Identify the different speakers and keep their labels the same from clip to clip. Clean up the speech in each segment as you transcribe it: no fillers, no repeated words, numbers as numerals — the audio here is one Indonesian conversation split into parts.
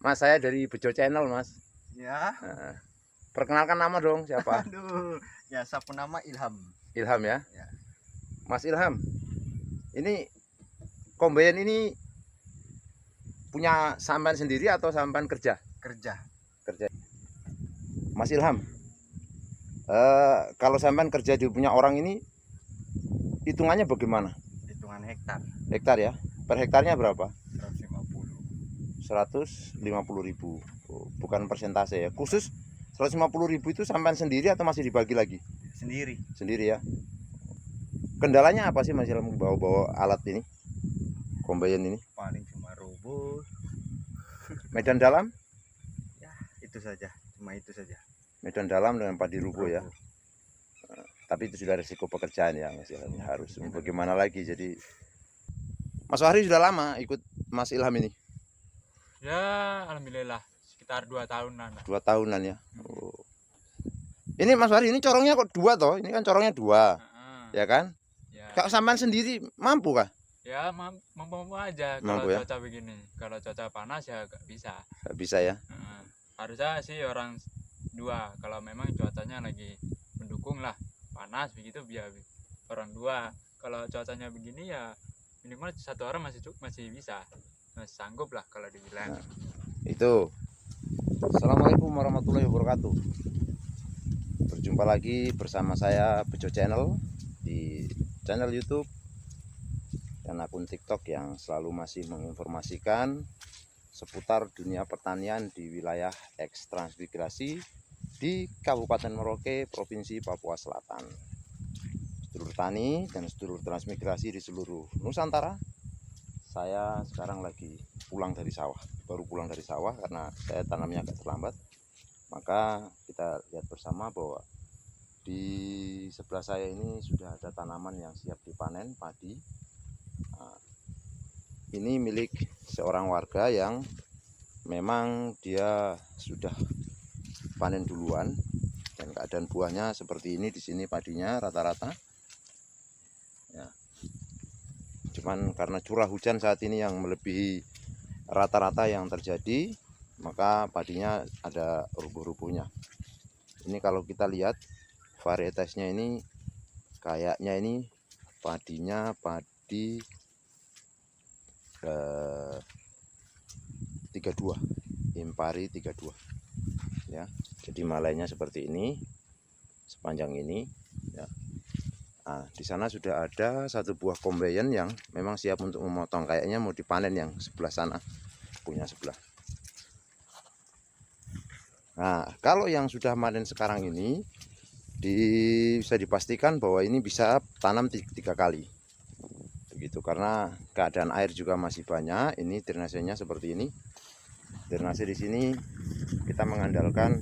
Speaker 1: Mas, saya dari Bejo Channel, Mas.
Speaker 2: Ya.
Speaker 1: Perkenalkan nama dong, siapa?
Speaker 2: Aduh, ya sapu nama Ilham.
Speaker 1: Ilham ya?
Speaker 2: Ya.
Speaker 1: Mas Ilham, ini combine ini punya sampan sendiri atau sampan kerja?
Speaker 2: Kerja.
Speaker 1: Kerja. Mas Ilham, kalau sampan kerja di punya orang ini, hitungannya bagaimana?
Speaker 2: Hitungan hektar.
Speaker 1: Hektar ya? Per hektarnya berapa?
Speaker 2: 150.
Speaker 1: 150.000. Bukan persentase ya. Khusus 150.000 itu sampan sendiri atau masih dibagi lagi?
Speaker 2: Sendiri.
Speaker 1: Sendiri ya. Kendalanya apa sih Mas Ilham bawa alat ini? Combine ini?
Speaker 2: Paling cuma rubuh.
Speaker 1: Medan dalam?
Speaker 2: Ya, itu saja. Cuma itu saja.
Speaker 1: Medan dalam dengan padi rubuh ya. Tapi itu sudah resiko pekerjaan ya Mas Ilham. Harus bagaimana lagi. Jadi Mas Fahri sudah lama ikut Mas Ilham ini?
Speaker 3: Ya, alhamdulillah sekitar 2 tahunan.
Speaker 1: 2 tahunan ya. Oh. Ini Mas Fahri ini corongnya kok 2 toh? Ini kan corongnya 2. Ya kan?
Speaker 3: Ya.
Speaker 1: Kalau sampan sendiri mampu kah?
Speaker 3: Ya, mampu aja
Speaker 1: mampu
Speaker 3: kalau
Speaker 1: ya?
Speaker 3: cuaca begini. Kalau cuaca panas ya gak bisa.
Speaker 1: Gak bisa ya.
Speaker 3: Harusnya sih orang 2 kalau memang cuacanya lagi mendukung lah. Panas begitu biar orang 2. Kalau cuacanya begini ya minimal 1 orang masih bisa. Masih sanggup lah kalau dibilang.
Speaker 1: Nah, itu. Assalamualaikum warahmatullahi wabarakatuh. Berjumpa lagi bersama saya Bejo Channel di channel YouTube dan akun TikTok yang selalu masih menginformasikan seputar dunia pertanian di wilayah eks transmigrasi di Kabupaten Merauke, Provinsi Papua Selatan. Sedulur tani dan sedulur transmigrasi di seluruh Nusantara, saya sekarang lagi pulang dari sawah, baru pulang dari sawah karena saya tanamnya agak terlambat. Maka kita lihat bersama bahwa di sebelah saya ini sudah ada tanaman yang siap dipanen, padi. Nah, ini milik seorang warga yang memang dia sudah panen duluan dan keadaan buahnya seperti ini. Di sini padinya rata-rata. Ya. Cuman karena curah hujan saat ini yang melebihi rata-rata yang terjadi, maka padinya ada rubuh-rubuhnya. Ini kalau kita lihat varietasnya ini kayaknya ini padinya padi 32, Impari 32 ya. Jadi malainya seperti ini, sepanjang ini ya. Nah, di sana sudah ada satu buah combine yang memang siap untuk memotong, kayaknya mau dipanen yang sebelah sana, punya sebelah. Nah, kalau yang sudah panen sekarang ini bisa dipastikan bahwa ini bisa tanam 3 kali. Begitu, karena keadaan air juga masih banyak. Ini drainasenya seperti ini. Drainase di sini kita mengandalkan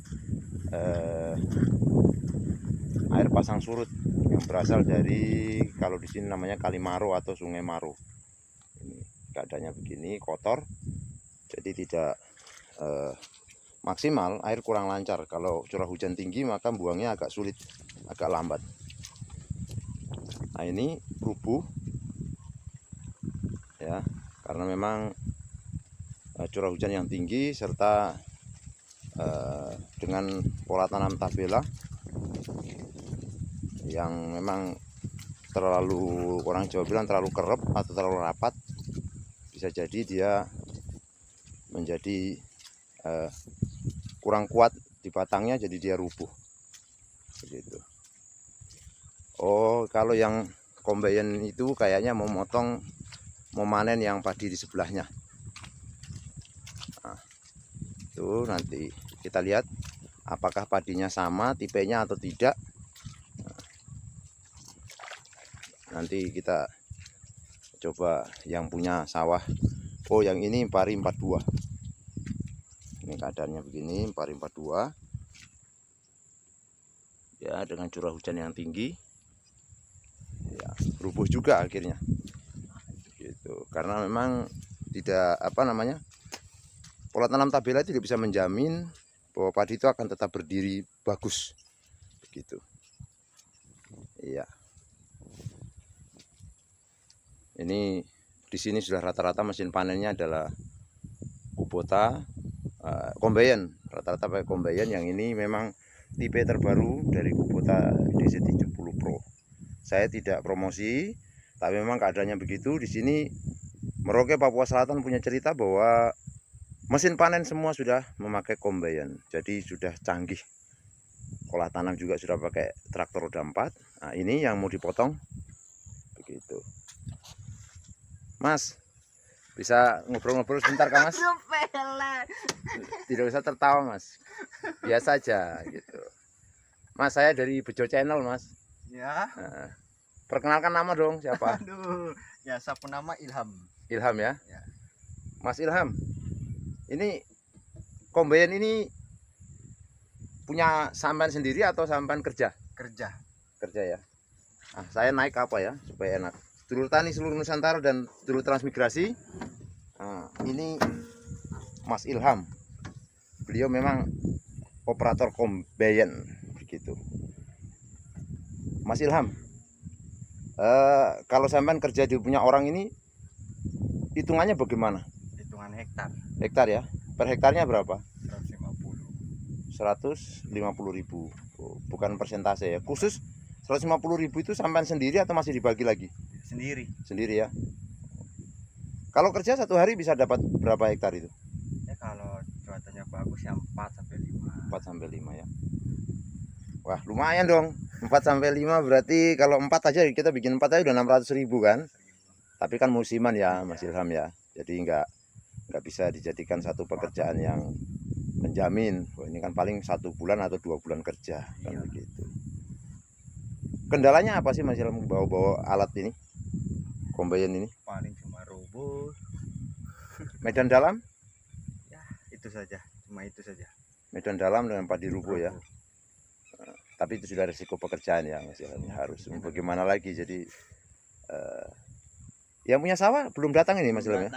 Speaker 1: air pasang surut yang berasal dari, kalau di sini namanya Kali Maro atau Sungai Maro. Ini keadaannya begini, kotor. Jadi tidak maksimal, air kurang lancar. Kalau curah hujan tinggi maka buangnya agak sulit, agak lambat. Nah, ini rubuh ya, karena memang curah hujan yang tinggi serta dengan pola tanam tabela yang memang terlalu, orang Jawa bilang terlalu kerep atau terlalu rapat, bisa jadi dia menjadi kurang kuat di batangnya, jadi dia rubuh begitu. Oh, kalau yang combine itu kayaknya mau manen yang padi di sebelahnya. Nah, itu nanti kita lihat apakah padinya sama tipenya atau tidak. Nanti kita coba yang punya sawah. Oh, yang ini Impari 42. Ini keadaannya begini, Impari 42. Ya, dengan curah hujan yang tinggi. Ya, rubuh juga akhirnya. Gitu. Karena memang tidak pola tanam tabela tidak bisa menjamin bahwa padi itu akan tetap berdiri bagus. Begitu. Iya. Ini di sini sudah rata-rata mesin panennya adalah Kubota Combine, rata-rata pakai Combine. Yang ini memang tipe terbaru dari Kubota DC70 Pro. Saya tidak promosi, tapi memang keadaannya begitu. Di sini Merauke, Papua Selatan punya cerita bahwa mesin panen semua sudah memakai Combine, jadi sudah canggih. Olah tanam juga sudah pakai traktor roda 4. Nah, ini yang mau dipotong begitu. Mas, bisa ngobrol-ngobrol sebentar kan Mas? Tidak usah tertawa Mas, biasa aja gitu. Mas, saya dari Bejo Channel Mas.
Speaker 2: Ya.
Speaker 1: Nah, perkenalkan nama dong, siapa?
Speaker 2: Aduh, ya siapa nama Ilham.
Speaker 1: Ilham ya?
Speaker 2: Ya.
Speaker 1: Mas Ilham, ini Combine ini punya sampan sendiri atau sampan kerja?
Speaker 2: Kerja.
Speaker 1: Kerja ya. Nah, saya naik apa ya supaya enak. Sedulur tani seluruh Nusantara dan sedulur transmigrasi. Nah, ini Mas Ilham. Beliau memang operator Combine begitu. Mas Ilham, kalau sampean kerja di punya orang ini hitungannya bagaimana?
Speaker 2: Hitungan hektar.
Speaker 1: Hektar ya. Per hektarnya berapa?
Speaker 2: 150.
Speaker 1: 150.000. Oh, bukan persentase ya. Khusus 150.000 itu sampean sendiri atau masih dibagi lagi?
Speaker 2: Sendiri.
Speaker 1: Sendiri ya. Kalau kerja satu hari bisa dapat berapa hektar itu?
Speaker 2: Ya kalau cuacanya bagus ya 4 sampai 5.
Speaker 1: 4 sampai 5 ya. Wah, lumayan dong. 4 sampai 5 berarti kalau 4 aja kita bikin 4 aja udah 600.000 kan? Tapi kan musiman ya, Mas Ilham ya. Jadi nggak bisa dijadikan satu pekerjaan yang menjamin. Wah, ini kan paling 1 bulan atau 2 bulan kerja kan begitu. Kendalanya apa sih Mas Ilham bawa alat ini? Combine ini?
Speaker 2: Paling cuma roboh.
Speaker 1: Medan dalam?
Speaker 2: Ya, itu saja. Cuma itu saja.
Speaker 1: Medan dalam dengan padi rubuh ya. Tapi itu sudah resiko pekerjaan ya Mas Ilham, harus bagaimana lagi. Jadi yang punya sawah belum datang ini Mas Ilham ya.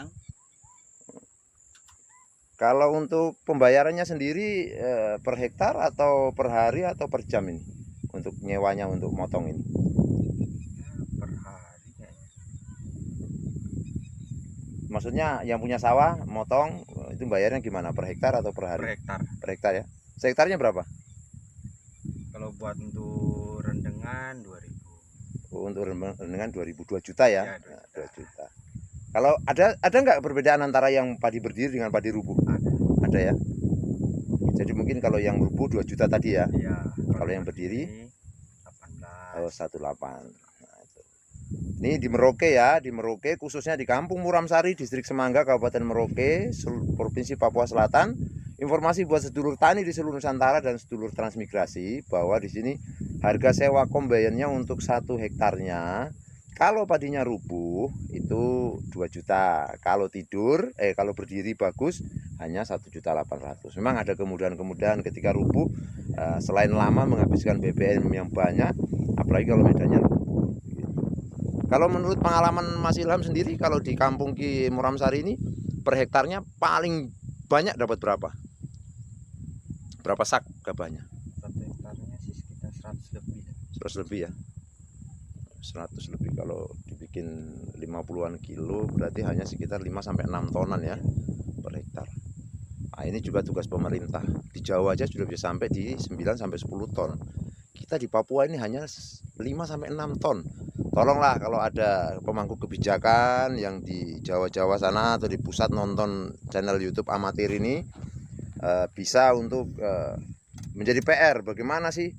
Speaker 1: Kalau untuk pembayarannya sendiri per hektar atau per hari atau per jam ini untuk nyewanya untuk motong ini?
Speaker 2: Per hari kayaknya.
Speaker 1: Maksudnya yang punya sawah motong itu bayarnya gimana, per hektar atau per hari?
Speaker 2: Per hektar.
Speaker 1: Per hektar ya. Sehektarnya berapa?
Speaker 2: Kalau buat untuk rendengan 2000.
Speaker 1: Oh, untuk rendengan 2 juta ya.
Speaker 2: Ya, 2 juta.
Speaker 1: 2 juta. Kalau ada nggak perbedaan antara yang padi berdiri dengan padi rubuh? Ada ya. Jadi mungkin kalau yang rubuh 2 juta tadi ya.
Speaker 2: Iya.
Speaker 1: Kalau yang berdiri
Speaker 2: 18.
Speaker 1: oh, 18. Nah, itu. Ini di Merauke ya, di Merauke khususnya di Kampung Muramsari, Distrik Semangga, Kabupaten Merauke, Provinsi Papua Selatan. Informasi buat sedulur tani di seluruh Nusantara dan sedulur transmigrasi bahwa di sini harga sewa Combine-nya untuk 1 hektarnya kalau padinya rubuh itu 2 juta. Kalau kalau berdiri bagus hanya 1.800.000. Memang ada kemudahan-kemudahan ketika rubuh, selain lama menghabiskan BBM yang banyak, apalagi kalau medannya rubuh. Kalau menurut pengalaman Mas Ilham sendiri, kalau di Kampung Ki Muramsari ini per hektarnya paling banyak dapat berapa? Berapa sak gabahnya?
Speaker 2: 1 hektarnya sih sekitar 100 lebih.
Speaker 1: 100 lebih ya. 100 lebih kalau dibikin 50-an kilo berarti hanya sekitar 5 sampai 6 tonan ya per hektar. Nah, ini juga tugas pemerintah. Di Jawa aja sudah bisa sampai di 9 sampai 10 ton. Kita di Papua ini hanya 5 sampai 6 ton. Tolonglah kalau ada pemangku kebijakan yang di Jawa-Jawa sana atau di pusat nonton channel YouTube amatir ini, bisa untuk menjadi PR. Bagaimana sih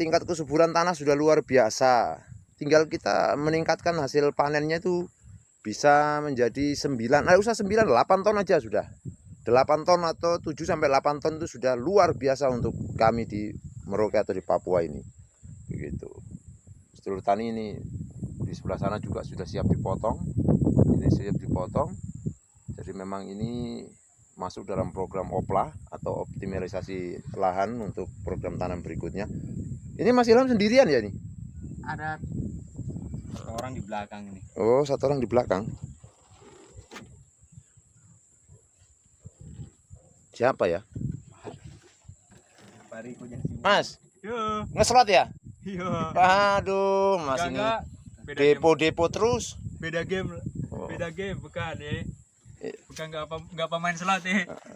Speaker 1: tingkat kesuburan tanah sudah luar biasa, tinggal kita meningkatkan hasil panennya itu bisa menjadi 9, usah 9, 8 ton aja sudah. 8 ton atau 7 sampai 8 ton itu sudah luar biasa untuk kami di Merauke atau di Papua ini. Begitu. Sedulur tani ini di sebelah sana juga sudah siap dipotong. Ini siap dipotong. Jadi memang ini masuk dalam program OPLA atau optimalisasi lahan untuk program tanam berikutnya. Ini Mas Ilham sendirian ya nih?
Speaker 2: Ada orang di belakang ini.
Speaker 1: Oh, 1 orang di belakang. Siapa ya? Mas,
Speaker 3: Yo,
Speaker 1: ngeslot ya?
Speaker 3: yo.
Speaker 1: Aduh, Mas ini
Speaker 3: Beda game.
Speaker 1: depo-depo terus.
Speaker 3: Beda game.
Speaker 1: Oh.
Speaker 3: Beda game bukan ya. nggak pemain slot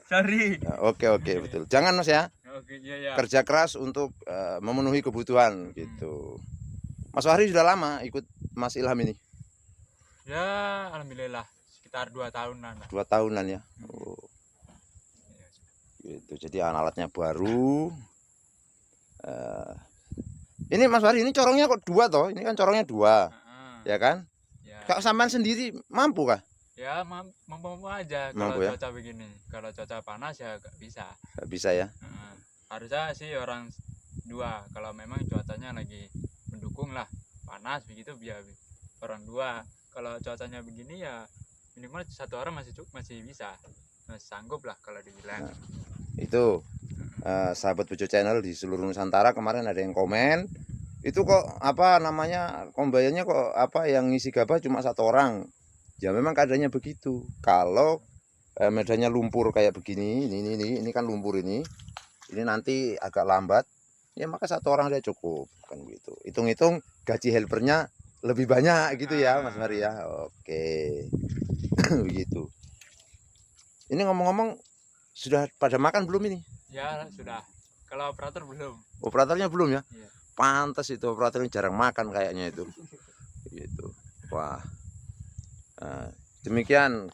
Speaker 3: sorry.
Speaker 1: Oke betul. Jangan Mas ya.
Speaker 3: Oke iya ya.
Speaker 1: Kerja keras untuk memenuhi kebutuhan gitu. Mas Fahri sudah lama ikut Mas Ilham ini?
Speaker 3: Ya alhamdulillah sekitar 2 tahunan lah.
Speaker 1: 2 tahunan ya. Oh, gitu. Jadi alatnya baru. Ini Mas Fahri ini corongnya kok 2 toh? Ini kan corongnya 2. Ya kan?
Speaker 3: Ya.
Speaker 1: Kalau sampean sendiri mampu kah?
Speaker 3: Ya mampu aja kalau
Speaker 1: Mampu ya?
Speaker 3: cuaca begini. Kalau cuaca panas ya nggak bisa.
Speaker 1: Nggak bisa ya.
Speaker 3: Harusnya sih orang 2 kalau memang cuacanya lagi mendukung lah, panas begitu biar orang 2. Kalau cuacanya begini ya minimal 1 orang masih bisa, masih sanggup lah kalau dibilang.
Speaker 1: Itu sahabat Bejo Channel di seluruh Nusantara kemarin ada yang komen itu kok apa namanya kombayannya kok apa yang ngisi gabah cuma 1 orang. Ya memang keadaannya begitu. Kalau medannya lumpur kayak begini, ini kan lumpur ini nanti agak lambat, ya maka 1 orang dia cukup kan gitu. Hitung-hitung gaji helpernya lebih banyak gitu ya Mas Mari ya. Oke. Begitu. Ini ngomong-ngomong sudah pada makan belum ini?
Speaker 3: Ya sudah. Kalau operator belum.
Speaker 1: Operatornya belum ya?
Speaker 3: Iya.
Speaker 1: Pantas itu operatornya jarang makan kayaknya itu. Gitu. Wah. Demikian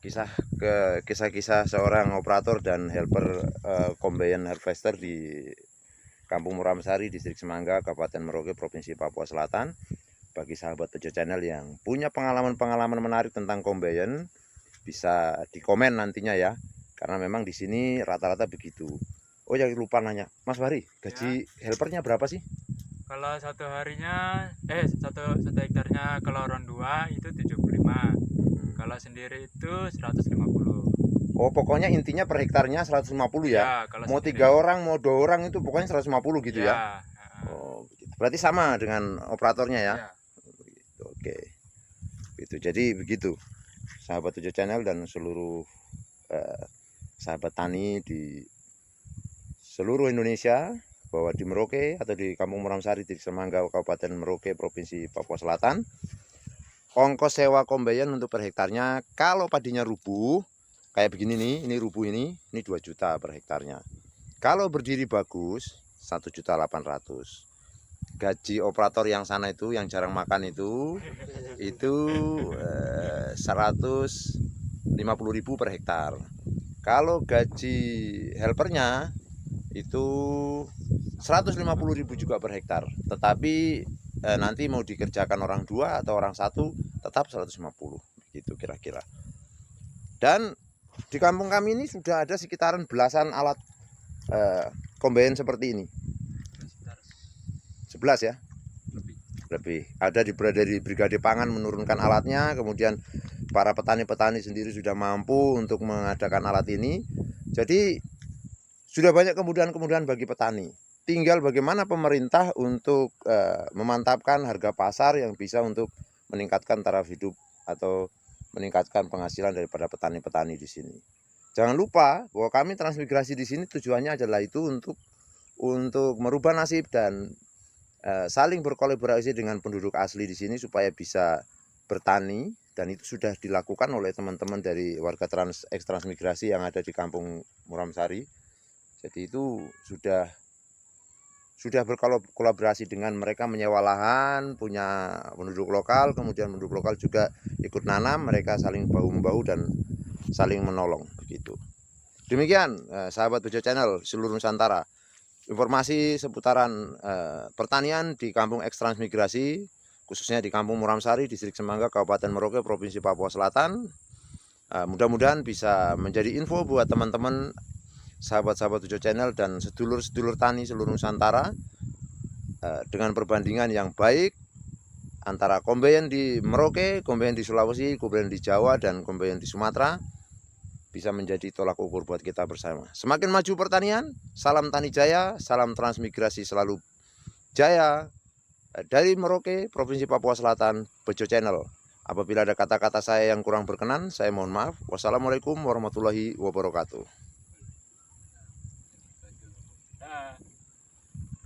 Speaker 1: kisah-kisah seorang operator dan helper combine harvester di Kampung Muramsari, Distrik Semangga, Kabupaten Merauke, Provinsi Papua Selatan. Bagi sahabat Bejo Channel yang punya pengalaman-pengalaman menarik tentang combine, bisa dikomen nantinya ya. Karena memang di sini rata-rata begitu. Oh ya lupa nanya, Mas Fahri, gaji helpernya berapa sih?
Speaker 3: Kalau satu hektarnya kalau orang 2 itu 75. Kalau sendiri itu 150.
Speaker 1: Oh pokoknya intinya per hektarnya 150 ya?
Speaker 3: Kalau
Speaker 1: mau
Speaker 3: sendiri.
Speaker 1: 3 orang, mau 2 orang itu pokoknya 150 gitu ya?
Speaker 3: Ya.
Speaker 1: Oh begitu. Berarti sama dengan operatornya ya?
Speaker 3: Ya.
Speaker 1: Begitu, oke. Itu jadi begitu sahabat Bejo Channel dan seluruh sahabat tani di seluruh Indonesia, bahwa di Merauke atau di Kampung Muramsari, Distrik Semangga, Kabupaten Merauke, Provinsi Papua Selatan, ongkos sewa kombayan untuk per hektarnya kalau padinya rubuh kayak begini nih, ini rubuh ini 2 juta per hektarnya. Kalau berdiri bagus 1.800.000. Gaji operator yang sana itu yang jarang makan itu 150.000 per hektar. Kalau gaji helpernya itu 150.000 juga per hektar. Tetapi nanti mau dikerjakan orang 2 atau orang 1 tetap 150 begitu kira-kira. Dan di kampung kami ini sudah ada sekitaran belasan alat combine seperti ini. 11 ya? Lebih. Ada dari Brigade Pangan menurunkan alatnya, kemudian para petani-petani sendiri sudah mampu untuk mengadakan alat ini. Jadi sudah banyak kemudahan-kemudahan bagi petani. Tinggal bagaimana pemerintah untuk memantapkan harga pasar yang bisa untuk meningkatkan taraf hidup atau meningkatkan penghasilan daripada petani-petani di sini. Jangan lupa bahwa kami transmigrasi di sini tujuannya adalah itu untuk merubah nasib dan saling berkolaborasi dengan penduduk asli di sini supaya bisa bertani, dan itu sudah dilakukan oleh teman-teman dari warga transmigrasi yang ada di Kampung Muramsari. Jadi itu sudah berkolaborasi dengan mereka, menyewa lahan, punya penduduk lokal, kemudian penduduk lokal juga ikut nanam, mereka saling bahu-membahu dan saling menolong begitu. Demikian sahabat Bejo Channel seluruh Nusantara, informasi seputaran pertanian di Kampung Transmigrasi, khususnya di Kampung Muramsari, Distrik Semangga, Kabupaten Merauke, Provinsi Papua Selatan. Mudah-mudahan bisa menjadi info buat teman-teman sahabat-sahabat Bejo Channel dan sedulur-sedulur tani seluruh Nusantara, dengan perbandingan yang baik antara combine di Merauke, combine di Sulawesi, combine di Jawa, dan combine di Sumatera, bisa menjadi tolak ukur buat kita bersama. Semakin maju pertanian, salam tani jaya, salam transmigrasi selalu jaya. Dari Merauke, Provinsi Papua Selatan, Bejo Channel. Apabila ada kata-kata saya yang kurang berkenan, saya mohon maaf. Wassalamualaikum warahmatullahi wabarakatuh.